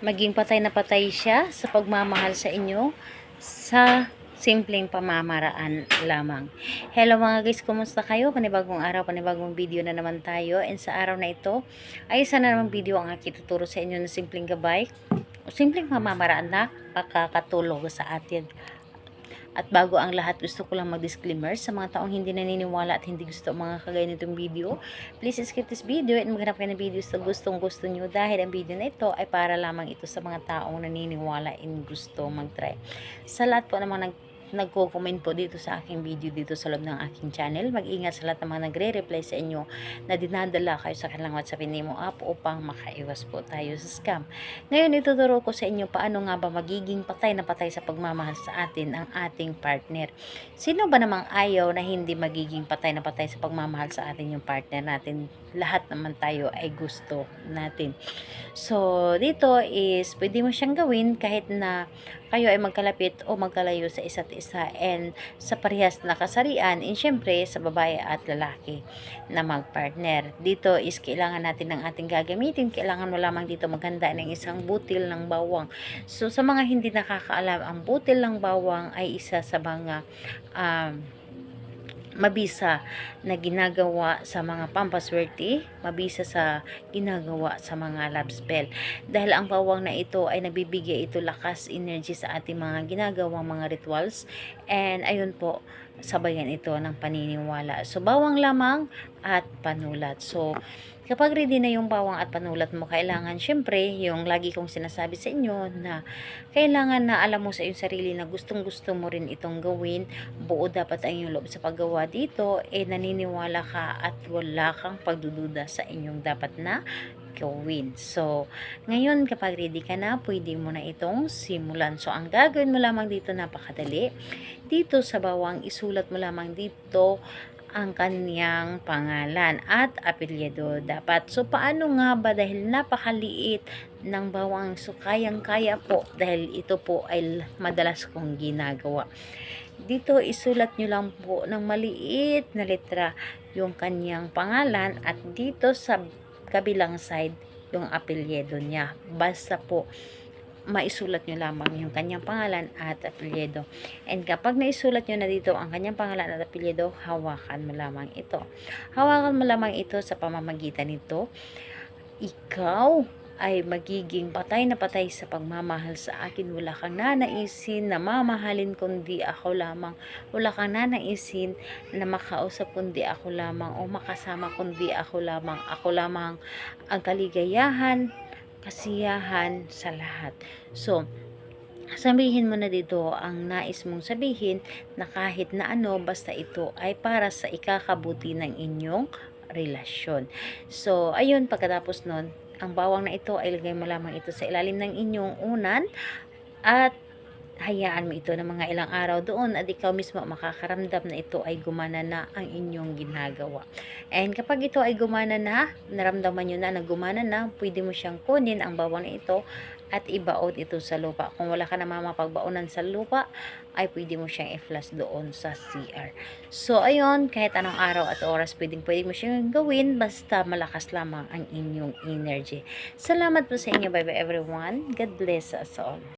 maging patay na patay siya sa pagmamahal sa inyo sa simpleng pamamaraan lamang. Hello mga guys, kumusta kayo? Panibagong araw, panibagong video na naman tayo. And sa araw na ito, ay isa na namang video ang aking tuturo sa inyo na simpleng gabay o simpleng pamamaraan na makakatulong sa atin. At bago ang lahat, gusto ko lang mag-disclaimer sa mga taong hindi naniniwala at hindi gusto mga kagaya nitong video. Please skip this video at maghanap kayo ng video sa gustong-gusto nyo dahil ang video na ito ay para lamang ito sa mga taong naniniwala and gusto mag-try. Sa lahat po namang nagko-comment po dito sa aking video dito sa loob ng aking channel, mag-ingat sa lahat ng mga nagre-reply sa inyo na dinadala kayo sa kanilang WhatsApp Nemo app upang makaiwas po tayo sa scam. Ngayon ituturo ko sa inyo paano nga ba magiging patay na patay sa pagmamahal sa atin ang ating partner. Sino ba namang ayaw na hindi magiging patay na patay sa pagmamahal sa atin yung partner natin? Lahat naman tayo ay gusto natin. So dito is pwede mo siyang gawin kahit na kayo ay magkalapit o magkalayo sa isa't isa and sa parehas na kasarian, and syempre sa babae at lalaki na magpartner. Dito is kailangan natin ng ating gagamitin. Kailangan mo lamang dito maghanda ng isang butil ng bawang. So sa mga hindi nakakaalam, ang butil ng bawang ay isa sa mga mabisa na ginagawa sa mga pampaswerte, mabisa sa ginagawa sa mga love spell. Dahil ang bawang na ito ay nagbibigay ito lakas, energy sa ating mga ginagawang mga rituals. And ayun po, sabayan ito ng paniniwala. So bawang lamang at panulat. So kapag ready na yung bawang at panulat mo, kailangan syempre yung lagi kong sinasabi sa inyo na kailangan na alam mo sa iyong sarili na gustong gusto mo rin itong gawin. Buo dapat ang iyong loob sa paggawa dito, naniniwala ka at wala kang pagdududa sa inyong dapat na gawin. So, ngayon kapag ready ka na, pwede mo na itong simulan. So, ang gagawin mo lamang dito napakadali. Dito sa bawang, isulat mo lamang dito ang kanyang pangalan at apelyido dapat. So, paano nga ba? Dahil napakaliit ng bawang. So, kayang-kaya po dahil ito po ay madalas kong ginagawa. Dito, isulat nyo lang po ng maliit na letra yung kanyang pangalan at dito sa kabilang side yung apelyido niya. Basta po maisulat nyo lamang yung kanyang pangalan at apelyido. And kapag naisulat nyo na dito ang kanyang pangalan at apelyido, hawakan mo lamang ito. Hawakan mo lamang ito sa pamamagitan nito. Ikaw ay magiging patay na patay sa pagmamahal sa akin. Wala kang nanaisin na mamahalin kundi ako lamang. Wala kang nanaisin na makausap kundi ako lamang o makasama kundi ako lamang. Ako lamang ang kaligayahan, kasiyahan sa lahat. So, sabihin mo na dito ang nais mong sabihin na kahit na ano, basta ito ay para sa ikakabuti ng inyong relasyon. So, ayun, pagkatapos nun, ang bawang na ito ay lagay mo lamang ito sa ilalim ng inyong unan at hayaan mo ito ng mga ilang araw doon at ikaw mismo makakaramdam na ito ay gumana na ang inyong ginagawa. And kapag ito ay gumana na, naramdaman nyo na gumana na, pwede mo siyang kunin ang bawang na ito at ibaon ito sa lupa. Kung wala ka naman mapagbaunan sa lupa, ay pwede mo siyang i-flush doon sa CR. So, ayun, kahit anong araw at oras, pwede mo siyang gawin, basta malakas lamang ang inyong energy. Salamat po sa inyo. Bye-bye everyone. God bless us all.